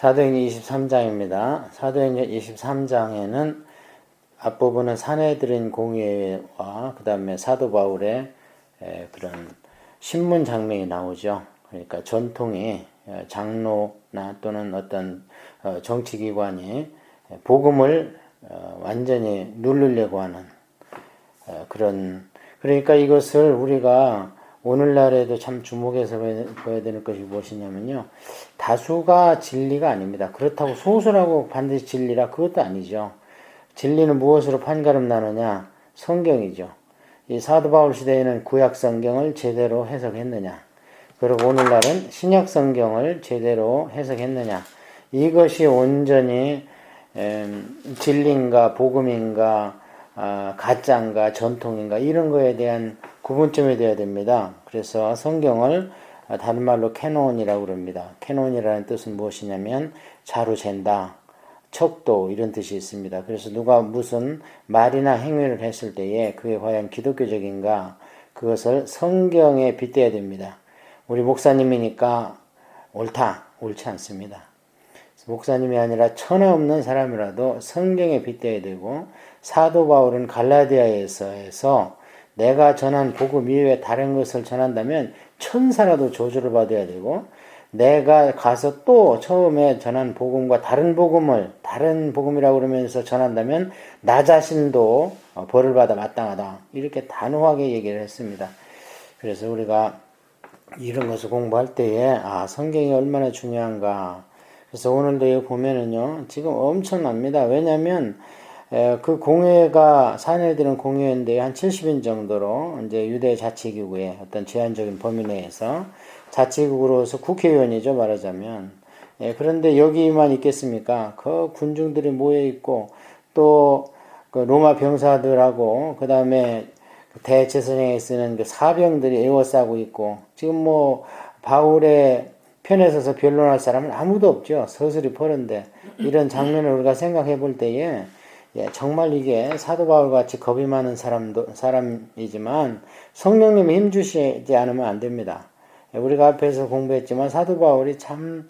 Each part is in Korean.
사도행전 23장입니다. 사도행전 23장에는 앞부분은 사내들인 공회와 그 다음에 사도 바울의 그런 신문 장면이 나오죠. 그러니까 전통이 장로나 또는 어떤 정치기관이 복음을 완전히 누르려고 하는 그런, 그러니까 이것을 우리가 오늘날에도 참 주목해서 봐야 되는 것이 무엇이냐면요, 다수가 진리가 아닙니다. 그렇다고 소수라고 반드시 진리라 그것도 아니죠. 진리는 무엇으로 판가름 나느냐? 성경이죠. 이 사도 바울 시대에는 구약 성경을 제대로 해석했느냐, 그리고 오늘날은 신약 성경을 제대로 해석했느냐, 이것이 온전히 진리인가 복음인가 가짜인가 전통인가 이런 거에 대한 구분점이 되어야 됩니다. 그래서 성경을 다른 말로 캐논이라고 그럽니다. 캐논이라는 뜻은 무엇이냐면 자루 잰다, 척도 이런 뜻이 있습니다. 그래서 누가 무슨 말이나 행위를 했을 때에 그게 과연 기독교적인가, 그것을 성경에 빗대야 됩니다. 우리 목사님이니까 옳다, 옳지 않습니다. 목사님이 아니라 천하 없는 사람이라도 성경에 빗대야 되고, 사도 바울은 갈라디아에서 내가 전한 복음 이외에 다른 것을 전한다면 천사라도 저주를 받아야 되고, 내가 가서 또 처음에 전한 복음과 다른 복음을 다른 복음이라고 그러면서 전한다면 나 자신도 벌을 받아 마땅하다, 이렇게 단호하게 얘기를 했습니다. 그래서 우리가 이런 것을 공부할 때에 성경이 얼마나 중요한가. 그래서 오늘도 여기 보면은요, 지금 엄청납니다. 왜냐하면 그 공회가 사내들은 공회인데 한 70인 정도로 이제 유대 자치기구의 어떤 제한적인 범위 내에서 자치기구로서 국회의원이죠, 말하자면. 그런데 여기만 있겠습니까? 그 군중들이 모여 있고, 또 그 로마 병사들하고 그 다음에 대제사장에 쓰는 그 사병들이 에워싸고 있고, 지금 뭐 바울의 편에 서서 변론할 사람은 아무도 없죠. 서슬이 퍼런데 이런 장면을 우리가 생각해 볼 때에 정말 이게 사도 바울 같이 겁이 많은 사람이지만 성령님이 힘주시지 않으면 안 됩니다. 우리가 앞에서 공부했지만 사도 바울이 참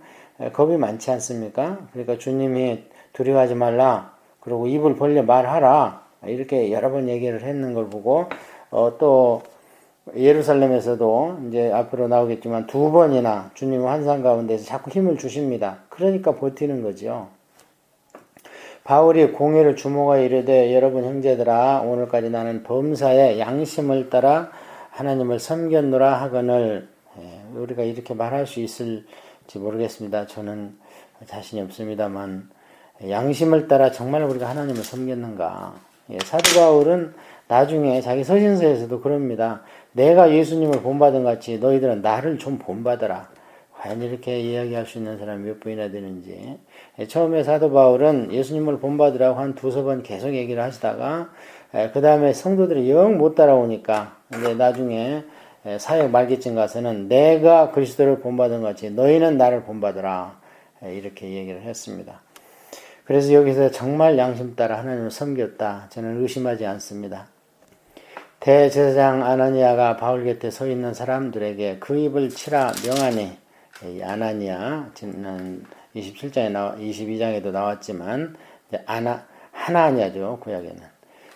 겁이 많지 않습니까? 그러니까 주님이 두려워하지 말라, 그리고 입을 벌려 말하라, 이렇게 여러 번 얘기를 했는 걸 보고 또 예루살렘에서도 이제 앞으로 나오겠지만 2번이나 주님은 환상 가운데서 자꾸 힘을 주십니다. 그러니까 버티는 거죠. 바울이 공회를 주목하여 이르되 여러분 형제들아, 오늘까지 나는 범사에 양심을 따라 하나님을 섬겼노라 하거늘. 우리가 이렇게 말할 수 있을지 모르겠습니다. 저는 자신이 없습니다만, 양심을 따라 정말 우리가 하나님을 섬겼는가. 사도 바울은 나중에 자기 서신서에서도 그럽니다. 내가 예수님을 본받은 같이 너희들은 나를 좀 본받아라. 과연 이렇게 이야기할 수 있는 사람이 몇 분이나 되는지. 처음에 사도 바울은 예수님을 본받으라고 한 2-3번 계속 얘기를 하시다가 그 다음에 성도들이 영 못 따라오니까 이제 나중에 사역 말기쯤 가서는 내가 그리스도를 본받은 같이 너희는 나를 본받으라, 이렇게 얘기를 했습니다. 그래서 여기서 정말 양심 따라 하나님을 섬겼다, 저는 의심하지 않습니다. 대제사장 아나니아가 바울 곁에 서 있는 사람들에게 그 입을 치라 명하니, 아나니아 지난 22장에도 나왔지만 하나니아죠, 구약에는.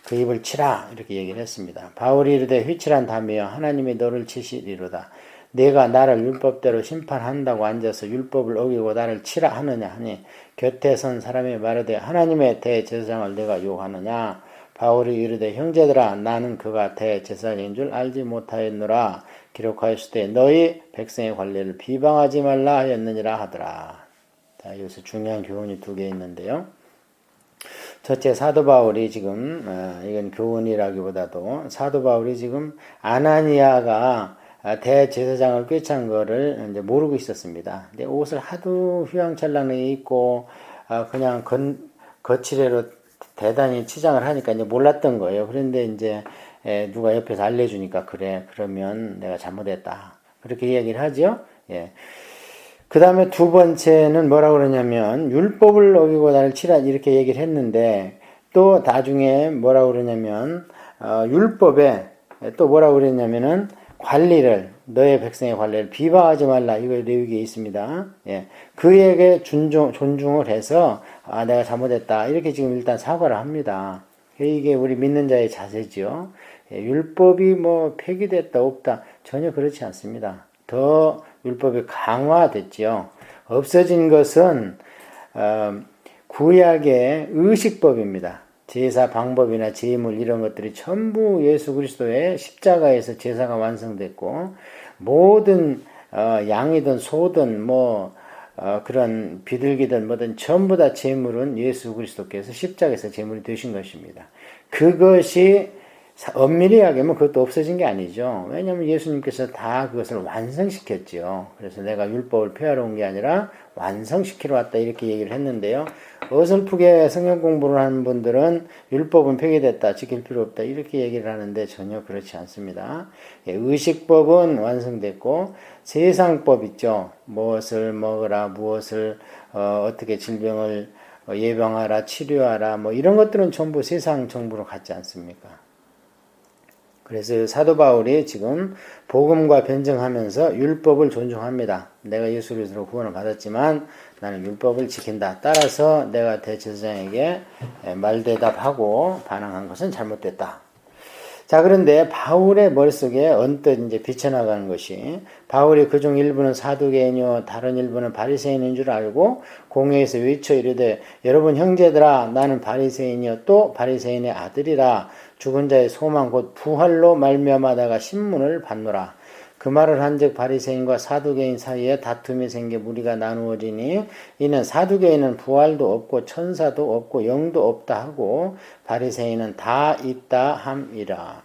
그 입을 치라 이렇게 얘기를 했습니다. 바울이 이르되 휘칠한 다음에요, 하나님이 너를 치시리로다. 내가 나를 율법대로 심판한다고 앉아서 율법을 어기고 나를 치라 하느냐 하니, 곁에 선 사람이 말하되 하나님의 대제사장을 내가 요하느냐. 바울이 이르되 형제들아, 나는 그가 대제사장인 줄 알지 못하였노라. 기록하였을 때 너희 백성의 관례를 비방하지 말라 하였느니라 하더라. 자, 여기서 중요한 교훈이 2개 있는데요. 첫째, 사도 바울이 지금 이건 교훈이라기보다도 사도 바울이 지금 아나니아가 대제사장을 꿰찬 거를 이제 모르고 있었습니다. 근데 옷을 하도 휘황찬란하게 입고 그냥 거칠애로 대단히 치장을 하니까 이제 몰랐던 거예요. 그런데 이제 누가 옆에서 알려주니까 그래, 그러면 내가 잘못했다, 그렇게 이야기를 하죠. 그 다음에 2번째는 뭐라고 그러냐면 율법을 어기고 나를 치라 이렇게 얘기를 했는데, 또 나중에 뭐라고 그러냐면 율법에 또 뭐라고 그랬냐면은 관리를 너의 백성의 관례를 비방하지 말라. 이거 레위기에 있습니다. 예. 그에게 존중을 해서 내가 잘못했다. 이렇게 지금 일단 사과를 합니다. 이게 우리 믿는 자의 자세죠. 예, 율법이 뭐 폐기됐다 없다 전혀 그렇지 않습니다. 더 율법이 강화됐죠. 없어진 것은 구약의 의식법입니다. 제사 방법이나 제물 이런 것들이 전부 예수 그리스도의 십자가에서 제사가 완성됐고 모든 양이든 소든 뭐 그런 비둘기든 뭐든 전부 다 제물은 예수 그리스도께서 십자가에서 제물이 되신 것입니다. 그것이 엄밀히 이야기하면 그것도 없어진 게 아니죠. 왜냐하면 예수님께서 다 그것을 완성시켰죠. 그래서 내가 율법을 폐하러 온 게 아니라 완성시키러 왔다 이렇게 얘기를 했는데요. 어설프게 성경 공부를 하는 분들은 율법은 폐기됐다, 지킬 필요 없다 이렇게 얘기를 하는데 전혀 그렇지 않습니다. 의식법은 완성됐고 세상법 있죠. 무엇을 먹으라, 무엇을 어떻게 질병을 예방하라, 치료하라 뭐 이런 것들은 전부 세상 정부로 갔지 않습니까? 그래서 사도 바울이 지금 복음과 변증하면서 율법을 존중합니다. 내가 예수 그리스도로 구원을 받았지만 나는 율법을 지킨다. 따라서 내가 대제사장에게 말대답하고 반항한 것은 잘못됐다. 자, 그런데 바울의 머릿속에 언뜻 이제 비쳐나가는 것이 바울이 그중 일부는 사두개인이요 다른 일부는 바리새인인 줄 알고 공회에서 외쳐 이르되 여러분 형제들아 나는 바리새인이요 또 바리새인의 아들이라 죽은 자의 소망 곧 부활로 말미암아다가 신문을 받노라. 그 말을 한즉 바리새인과 사두개인 사이에 다툼이 생겨 무리가 나누어지니 이는 사두개인은 부활도 없고 천사도 없고 영도 없다 하고 바리새인은 다 있다 함이라.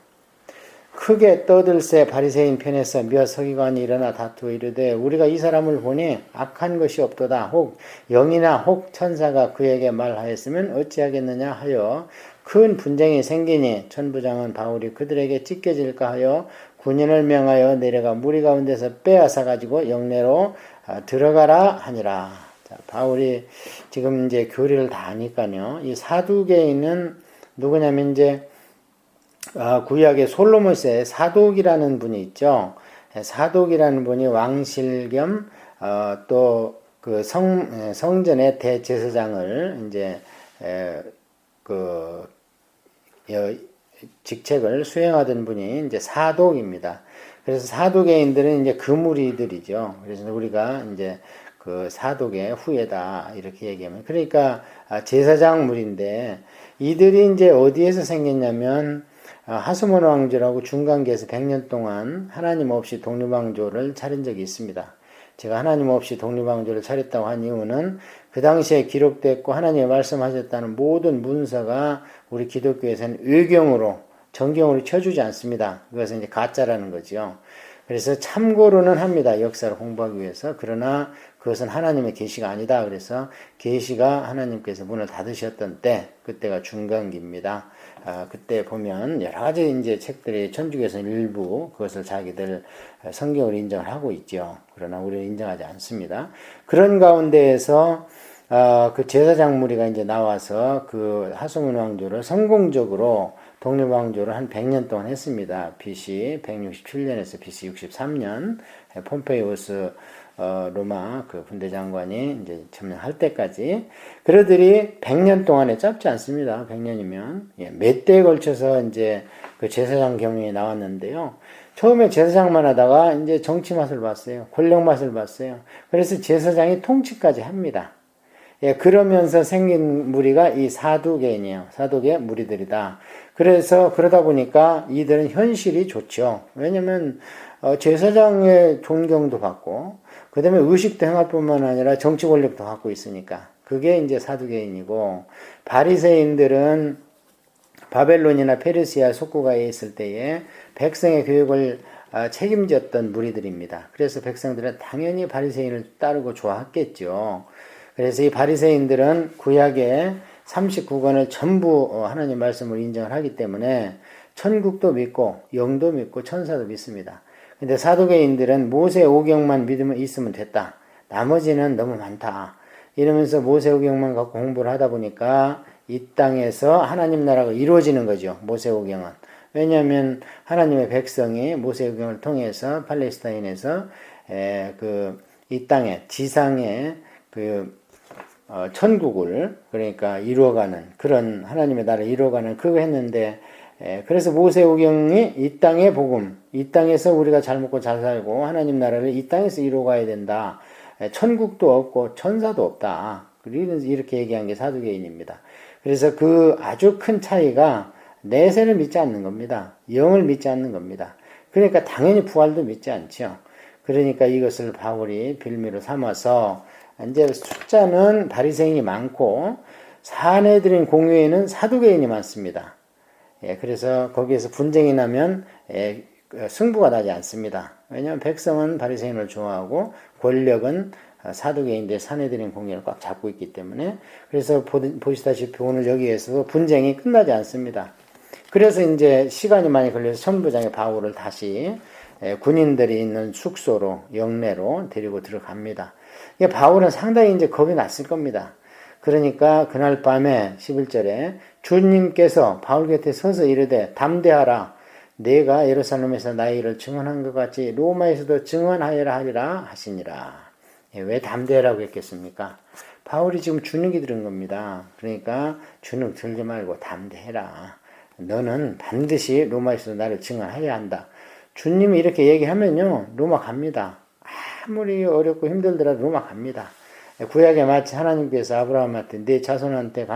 크게 떠들새 바리새인 편에서 몇 서기관이 일어나 다투어 이르되 우리가 이 사람을 보니 악한 것이 없도다. 혹 영이나 혹 천사가 그에게 말하였으면 어찌하겠느냐 하여 큰 분쟁이 생기니 천부장은 바울이 그들에게 찢겨질까 하여 군인을 명하여 내려가 무리 가운데서 빼앗아 가지고 영내로 들어가라 하니라. 자, 바울이 지금 이제 교리를 다 아니까요. 이 사두개인은 누구냐면 이제 구약의 솔로몬의 사독이라는 분이 있죠. 사독이라는 분이 왕실 겸 또 그 성전의 대제사장을 이제 그 직책을 수행하던 분이 이제 사독입니다. 그래서 사독개인들은 이제 그무리들이죠. 그래서 우리가 이제 그 사독의 후예다 이렇게 얘기하면 그러니까 제사장 무리인데 이들이 이제 어디에서 생겼냐면 하스몬 왕조라고 중간계에서 100년 동안 하나님 없이 독립왕조를 차린 적이 있습니다. 제가 하나님 없이 독립왕조를 차렸다고 한 이유는 그 당시에 기록됐고 하나님이 말씀하셨다는 모든 문서가 우리 기독교에서는 의경으로 정경으로 쳐주지 않습니다. 그것은 이제 가짜라는 거죠. 그래서 참고로는 합니다. 역사를 공부하기 위해서. 그러나 그것은 하나님의 계시가 아니다. 그래서 계시가 하나님께서 문을 닫으셨던 때, 그때가 중간기입니다. 그때 보면 여러 가지 이제 책들이 천주교에서는 일부 그것을 자기들 성경으로 인정을 하고 있죠. 그러나 우리는 인정하지 않습니다. 그런 가운데에서 그 제사장 무리가 이제 나와서 그 하소문 왕조를 성공적으로 독립왕조를 한 100년 동안 했습니다. BC 167년에서 BC 63년 폼페이우스 로마 그 군대장관이 이제 점령할 때까지 그들이 100년 동안에 짧지 않습니다. 100년이면 몇 대에 걸쳐서 이제 그 제사장 경영이 나왔는데요. 처음에 제사장만 하다가 이제 정치 맛을 봤어요. 권력 맛을 봤어요. 그래서 제사장이 통치까지 합니다. 그러면서 생긴 무리가 이 사두개인이에요. 사두개 무리들이다. 그래서 그러다 보니까 이들은 현실이 좋죠. 왜냐면 제사장의 존경도 받고 그 다음에 의식도 행할 뿐만 아니라 정치 권력도 갖고 있으니까 그게 이제 사두개인이고 바리새인들은 바벨론이나 페르시아 속국가에 있을 때에 백성의 교육을 책임졌던 무리들입니다. 그래서 백성들은 당연히 바리새인을 따르고 좋아했겠죠. 그래서 이 바리새인들은 구약의 39권을 전부 하나님 말씀을 인정을 하기 때문에 천국도 믿고 영도 믿고 천사도 믿습니다. 근데 사두개인들은 모세 오경만 믿으면 있으면 됐다. 나머지는 너무 많다. 이러면서 모세 오경만 갖고 공부를 하다 보니까 이 땅에서 하나님 나라가 이루어지는 거죠. 모세 오경은. 왜냐하면 하나님의 백성이 모세의경을 통해서 팔레스타인에서 이 땅에 지상에 천국을 그러니까 이루어가는 그런 하나님의 나라를 이루어가는 그거 했는데 그래서 모세오경이 이 땅의 복음, 이 땅에서 우리가 잘 먹고 잘 살고 하나님 나라를 이 땅에서 이루어가야 된다. 천국도 없고 천사도 없다. 이렇게 얘기한 게 사두개인입니다. 그래서 그 아주 큰 차이가 내세를 믿지 않는 겁니다. 영을 믿지 않는 겁니다. 그러니까 당연히 부활도 믿지 않죠. 그러니까 이것을 바울이 빌미로 삼아서 이제 숫자는 바리새인이 많고 사내들인 공회에는 사두개인이 많습니다. 그래서 거기에서 분쟁이 나면 승부가 나지 않습니다. 왜냐하면 백성은 바리새인을 좋아하고 권력은 사두개인데 사내들인 공회를 꽉 잡고 있기 때문에 그래서 보시다시피 오늘 여기에서도 분쟁이 끝나지 않습니다. 그래서 이제 시간이 많이 걸려서 천부장의 바울을 다시 군인들이 있는 숙소로 영내로 데리고 들어갑니다. 바울은 상당히 이제 겁이 났을 겁니다. 그러니까 그날 밤에 11절에 주님께서 바울 곁에 서서 이르되 담대하라 내가 예루살렘에서 나의 일을 증언한 것 같이 로마에서도 증언하여라 하리라 하시니라. 왜 담대하라고 했겠습니까? 바울이 지금 주눅이 들은 겁니다. 그러니까 주눅 들지 말고 담대해라. 너는 반드시 로마에서 나를 증언하여야 한다. 주님이 이렇게 얘기하면요 로마 갑니다. 아무리 어렵고 힘들더라도 로마 갑니다. 구약에 마치 하나님께서 아브라함한테 네 자손한테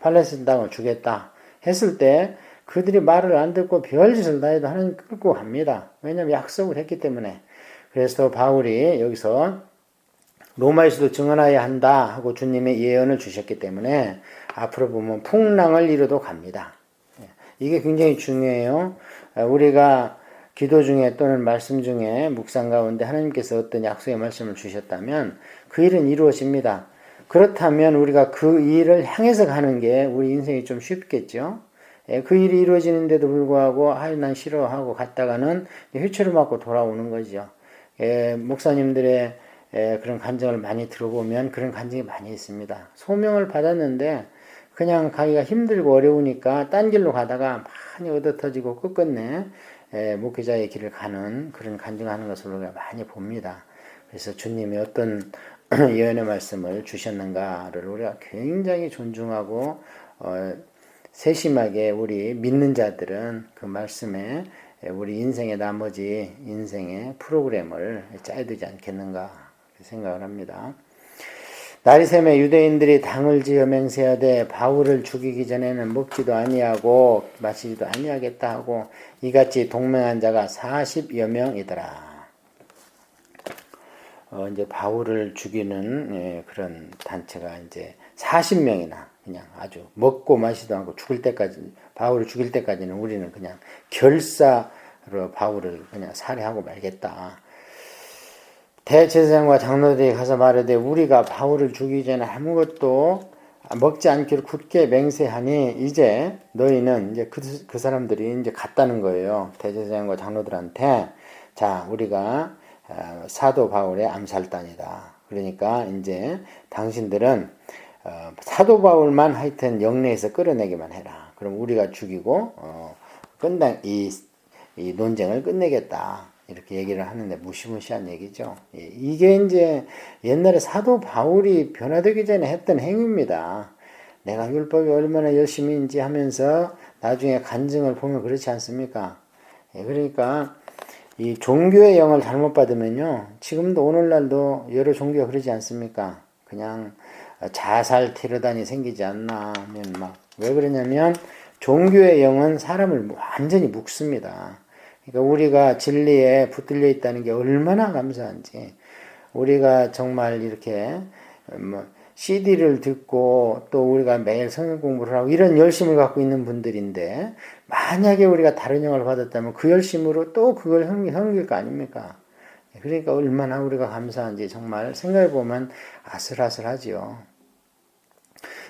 팔레스타인 땅을 주겠다 했을 때 그들이 말을 안 듣고 별짓을 다 해도 하나님 끌고 갑니다. 왜냐하면 약속을 했기 때문에. 그래서 바울이 여기서 로마에서도 증언해야 한다 하고 주님의 예언을 주셨기 때문에 앞으로 보면 풍랑을 이루도 갑니다. 이게 굉장히 중요해요. 우리가 기도 중에 또는 말씀 중에 묵상 가운데 하나님께서 어떤 약속의 말씀을 주셨다면 그 일은 이루어집니다. 그렇다면 우리가 그 일을 향해서 가는 게 우리 인생이 좀 쉽겠죠. 그 일이 이루어지는데도 불구하고 난 싫어하고 갔다가는 회초를 맞고 돌아오는 거죠. 목사님들의 그런 간증을 많이 들어보면 그런 간증이 많이 있습니다. 소명을 받았는데 그냥 가기가 힘들고 어려우니까 딴 길로 가다가 많이 얻어터지고 끝끝내 목회자의 길을 가는 그런 간증하는 것을 우리가 많이 봅니다. 그래서 주님이 어떤 예언의 말씀을 주셨는가를 우리가 굉장히 존중하고 세심하게 우리 믿는 자들은 그 말씀에 우리 인생의 나머지 인생의 프로그램을 짜야 되지 않겠는가 생각을 합니다. 날이 새매 유대인들이 당을 지어 맹세하되 바울을 죽이기 전에는 먹지도 아니하고 마시지도 아니하겠다 하고 이같이 동맹한 자가 40여 명이더라. 이제 바울을 죽이는 그런 단체가 이제 40명이나 그냥 아주 먹고 마시도 않고 죽을 때까지 바울을 죽일 때까지는 우리는 그냥 결사로 바울을 그냥 살해하고 말겠다. 대제사장과 장로들이 가서 말하되 우리가 바울을 죽이기 전에 아무것도 먹지 않기를 굳게 맹세하니 이제 너희는 이제 그 사람들이 이제 갔다는 거예요. 대제사장과 장로들한테 자 우리가 사도 바울의 암살단이다. 그러니까 이제 당신들은 사도 바울만 하여튼 영내에서 끌어내기만 해라. 그럼 우리가 죽이고 이 논쟁을 끝내겠다. 이렇게 얘기를 하는데 무시무시한 얘기죠. 이게 이제 옛날에 사도 바울이 변화되기 전에 했던 행위입니다. 내가 율법이 얼마나 열심히인지 하면서 나중에 간증을 보면 그렇지 않습니까? 그러니까 이 종교의 영을 잘못 받으면요. 지금도 오늘날도 여러 종교가 그러지 않습니까? 그냥 자살 테러단이 생기지 않나 하면 막 왜 그러냐면 종교의 영은 사람을 완전히 묶습니다. 그러니까 우리가 진리에 붙들려 있다는 게 얼마나 감사한지 우리가 정말 이렇게 CD를 듣고 또 우리가 매일 성경 공부를 하고 이런 열심을 갖고 있는 분들인데 만약에 우리가 다른 영을 받았다면 그 열심으로 또 그걸 섬길 거 아닙니까? 그러니까 얼마나 우리가 감사한지 정말 생각해 보면 아슬아슬하지요.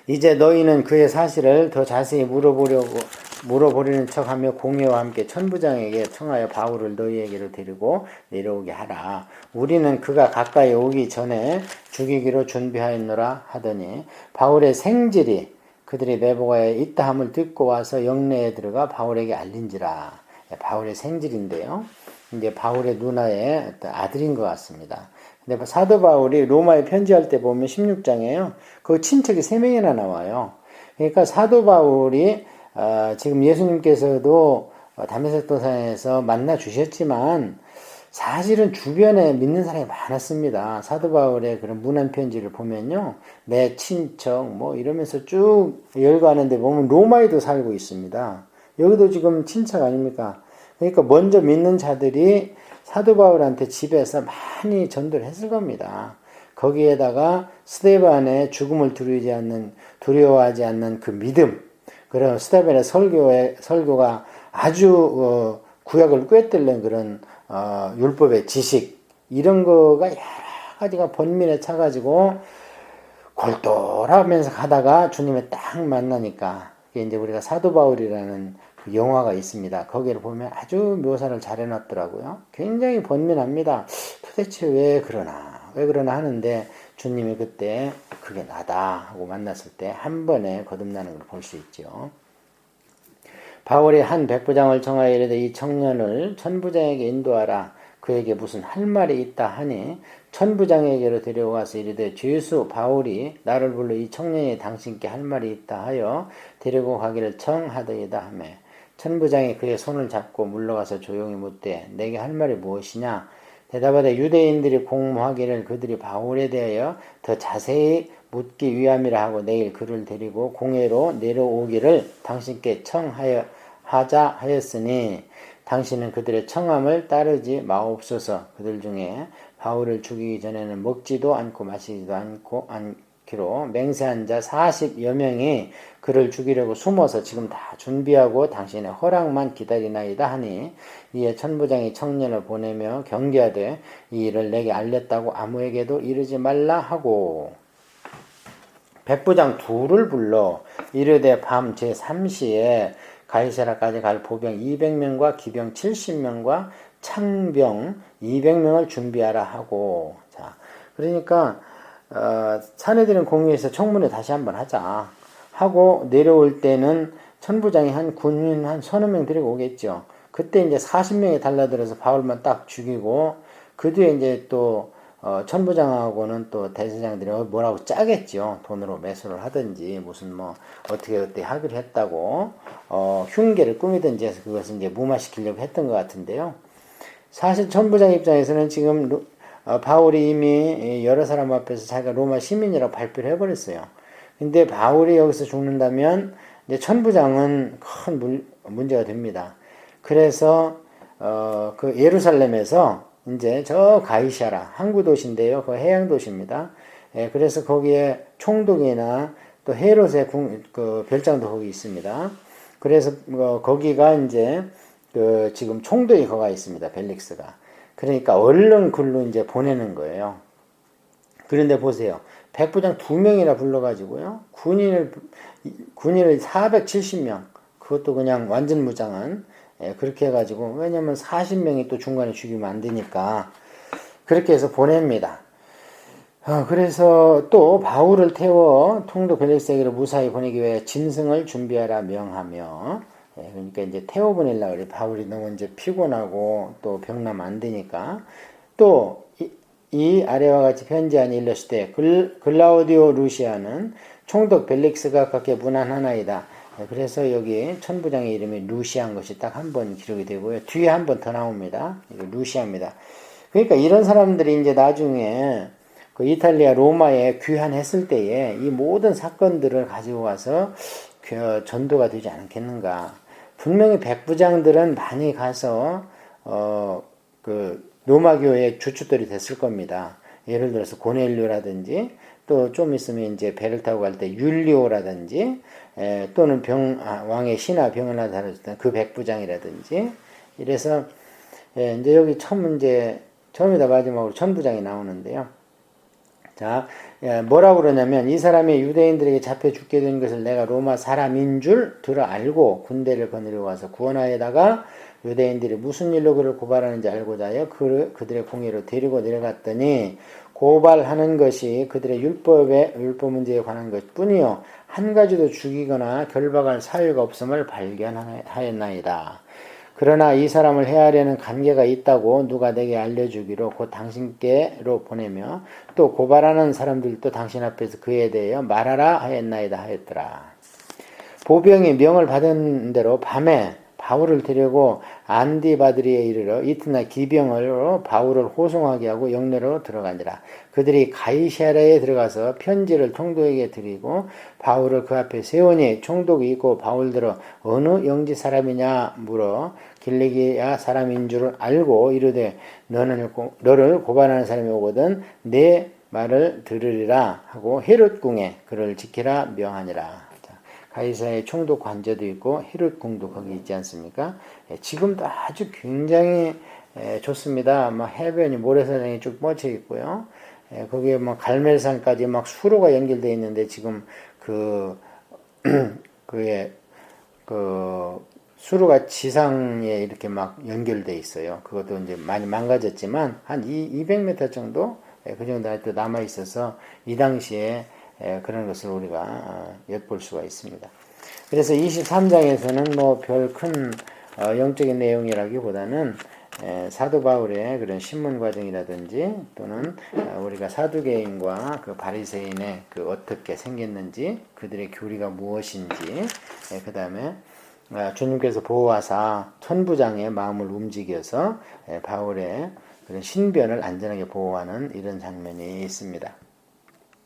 이제 너희는 그의 사실을 더 자세히 물어보려는 척하며 공회와 함께 천부장에게 청하여 바울을 너희에게로 데리고 내려오게 하라. 우리는 그가 가까이 오기 전에 죽이기로 준비하였노라 하더니 바울의 생질이 그들이 내보가에 있다 함을 듣고 와서 영내에 들어가 바울에게 알린지라. 바울의 생질인데요. 이제 바울의 누나의 아들인 것 같습니다. 근데 사도 바울이 로마에 편지할 때 보면 16장에요. 그 친척이 3명이나 나와요. 그러니까 사도 바울이 지금 예수님께서도 다메섹 도상에서 만나 주셨지만 사실은 주변에 믿는 사람이 많았습니다. 사도 바울의 그런 문안 편지를 보면요. 내 친척 뭐 이러면서 쭉 열거하는데 보면 로마에도 살고 있습니다. 여기도 지금 친척 아닙니까? 그러니까 먼저 믿는 자들이 사도 바울한테 집에서 많이 전도를 했을 겁니다. 거기에다가 스데반의 죽음을 두려워하지 않는 그 믿음, 그런 스데반의 설교가 아주 구약을 꿰뚫는 그런 율법의 지식, 이런 거가 여러 가지가 번민에 차가지고 골똘하면서 가다가 주님을 딱 만나니까, 이게 이제 우리가 사도 바울이라는 그 영화가 있습니다. 거기를 보면 아주 묘사를 잘 해놨더라고요. 굉장히 번민합니다. 도대체 왜 그러나 하는데 주님이 그때 그게 나다 하고 만났을 때 한 번에 거듭나는 걸 볼 수 있죠. 바울이 한 백부장을 청하여 이르되 이 청년을 천부장에게 인도하라. 그에게 무슨 할 말이 있다 하니 천부장에게로 데려와서 이르되 주유수 바울이 나를 불러 이 청년이 당신께 할 말이 있다 하여 데리고 가기를 청하더이다 하며 천부장이 그의 손을 잡고 물러가서 조용히 묻되 내게 할 말이 무엇이냐. 대답하되 유대인들이 공모하기를 그들이 바울에 대하여 더 자세히 묻기 위함이라 하고 내일 그를 데리고 공회로 내려오기를 당신께 청하자 하였으니 당신은 그들의 청함을 따르지 마옵소서. 그들 중에 바울을 죽이기 전에는 먹지도 않고 마시지도 않기로 맹세한 자 40여 명이 그를 죽이려고 숨어서 지금 다 준비하고 당신의 허락만 기다리나이다 하니 이에 천부장이 청년을 보내며 경계하되 이 일을 내게 알렸다고 아무에게도 이르지 말라 하고 백부장 둘을 불러 이르되 밤 제3시에 가이사라까지 갈 보병 200명과 기병 70명과 창병 200명을 준비하라 하고. 자, 그러니까 사내들은 공유해서 청문회 다시 한번 하자 하고 내려올 때는 천부장이 한 군인 한 서너 명 데리고 오겠죠. 그때 이제 40명이 달라들어서 바울만 딱 죽이고 그 뒤에 이제 또 천부장하고는 또 대제사장들이 뭐라고 짜겠죠. 돈으로 매수를 하든지 무슨 뭐 어떻게 하기로 했다고 흉계를 꾸미든지 해서 그것을 이제 무마시키려고 했던 것 같은데요. 사실 천부장 입장에서는 지금 바울이 이미 여러 사람 앞에서 자기가 로마 시민이라고 발표를 해버렸어요. 근데 바울이 여기서 죽는다면 이제 천부장은 큰 문제가 됩니다. 그래서 그 예루살렘에서 이제 저 가이사라 항구 도시인데요. 그 해양 도시입니다. 그래서 거기에 총독이나 또 헤롯의 그 별장도 거기 있습니다. 그래서 거기가 이제 그 지금 총독이 거가 있습니다. 벨릭스가. 그러니까 얼른 글로 이제 보내는 거예요. 그런데 보세요. 백부장 2명이나 불러가지고요. 군인을 470명. 그것도 그냥 완전 무장한. 그렇게 해가지고, 왜냐면 40명이 또 중간에 죽이면 안 되니까. 그렇게 해서 보냅니다. 그래서 또 바울을 태워 통도 벨릭스에게로 무사히 보내기 위해 짐승을 준비하라 명하며, 그러니까 이제 태워 보내려고 그래. 바울이 너무 이제 피곤하고 또 병나면 안 되니까. 또, 이 아래와 같이 편지하니 일러시되 글라우디오 루시아는 총독 벨릭스가 각게 문안하나이다. 그래서 여기 천부장의 이름이 루시아인 것이 딱 한 번 기록이 되고요. 뒤에 한 번 더 나옵니다. 이거 루시아입니다. 그러니까 이런 사람들이 이제 나중에 그 이탈리아 로마에 귀환했을 때에 이 모든 사건들을 가지고 와서 전도가 되지 않겠는가. 분명히 백부장들은 많이 가서 그 로마 교회의 주축들이 됐을 겁니다. 예를 들어서 고넬료라든지 또 좀 있으면 이제 배를 타고 갈 때 율리오라든지 또는 왕의 신하 병을 하던 그 백부장이라든지 이래서 이제 여기 처음이다 마지막으로 천부장이 나오는데요. 자, 뭐라고 그러냐면 이 사람이 유대인들에게 잡혀 죽게 된 것을 내가 로마 사람인 줄 들어 알고 군대를 거느리고 와서 구원하에다가 유대인들이 무슨 일로 그를 고발하는지 알고자 하여 그들의 공회로 데리고 내려갔더니 고발하는 것이 그들의 율법 문제에 관한 것뿐이요 한 가지도 죽이거나 결박할 사유가 없음을 발견하였나이다. 그러나 이 사람을 해하려는 관계가 있다고 누가 내게 알려주기로 곧 당신께로 보내며 또 고발하는 사람들도 당신 앞에서 그에 대하여 말하라 하였나이다 하였더라. 보병이 명을 받은 대로 밤에 바울을 데리고 안디바드리에 이르러 이튿날 기병으로 바울을 호송하게 하고 영내로 들어가니라. 그들이 가이사랴에 들어가서 편지를 총독에게 드리고 바울을 그 앞에 세우니 총독이 있고 바울들어 어느 영지 사람이냐 물어 길리기아 사람인 줄 알고 이르되 너를 고발하는 사람이 오거든 내 말을 들으리라 하고 헤롯 궁에 그를 지키라 명하니라. 가이사의 총독 관저도 있고 헤롯 궁도 거기 있지 않습니까? 지금도 아주 굉장히 좋습니다. 막 해변이 모래사장이 쭉 뻗쳐 있고요. 거기에 막 갈멜산까지 막 수로가 연결되어 있는데 지금 그게 수로가 지상에 이렇게 막 연결되어 있어요. 그것도 이제 많이 망가졌지만 한 200m 정도 그 정도 아직도 남아 있어서 이 당시에 그런 것을 우리가 엿볼 수가 있습니다. 그래서 23장에서는 뭐 별 큰 영적인 내용이라기보다는 사도 바울의 그런 신문 과정이라든지 또는 우리가 사두개인과 그 바리새인의 그 어떻게 생겼는지 그들의 교리가 무엇인지 그 다음에 주님께서 보호하사 천부장의 마음을 움직여서 바울의 그런 신변을 안전하게 보호하는 이런 장면이 있습니다.